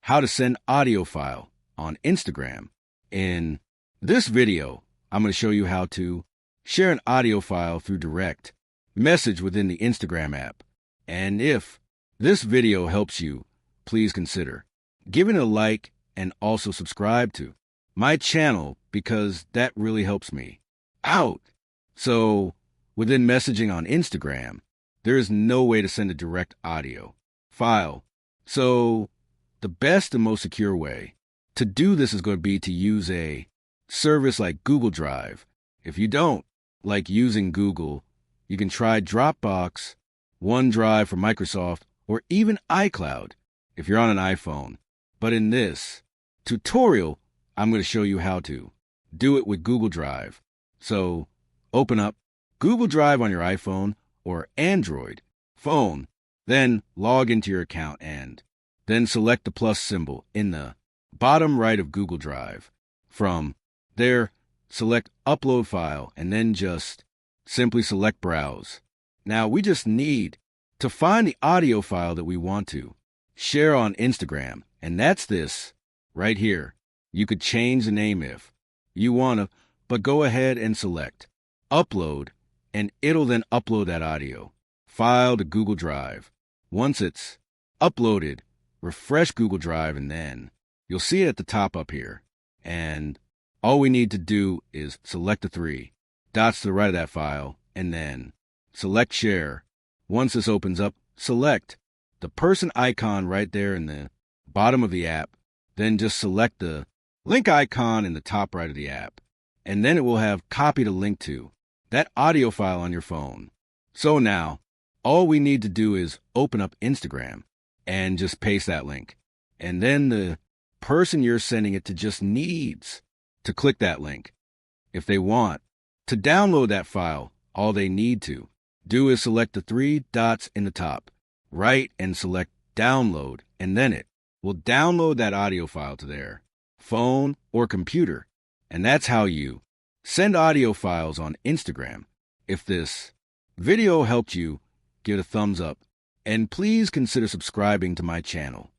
how to send audio file on Instagram. In this video, I'm going to show you how to share an audio file through direct message within the Instagram app. And if this video helps you, please consider giving a like and also subscribe to my channel because that really helps me out. So within messaging on Instagram, there is no way to send a direct audio file. So the best and most secure way to do this is going to be to use a service like Google Drive. If you don't like using Google, you can try Dropbox, OneDrive for Microsoft, or even iCloud if you're on an iPhone. But in this tutorial, I'm going to show you how to do it with Google Drive. So open up Google Drive on your iPhone or Android phone, then log into your account and then select the plus symbol in the bottom right of Google Drive. From there, select Upload File and then just simply select Browse. Now we just need to find the audio file that we want to share on Instagram, and that's this right here. You could change the name if you want to, but go ahead and select Upload, and it'll then upload that audio file to Google Drive. Once it's uploaded, refresh Google Drive, and then you'll see it at the top up here. And all we need to do is select the three dots to the right of that file, and then select Share. Once this opens up, select the person icon right there in the bottom of the app. Then just select the link icon in the top right of the app, and then it will have copied a link to that audio file on your phone. So now, all we need to do is open up Instagram and just paste that link. And then the person you're sending it to just needs to click that link. If they want to download that file, all they need to do is select the three dots in the top right and select Download, and then it will download that audio file to their phone or computer. And that's how you send audio files on Instagram. If this video helped you, give it a thumbs up, and please consider subscribing to my channel.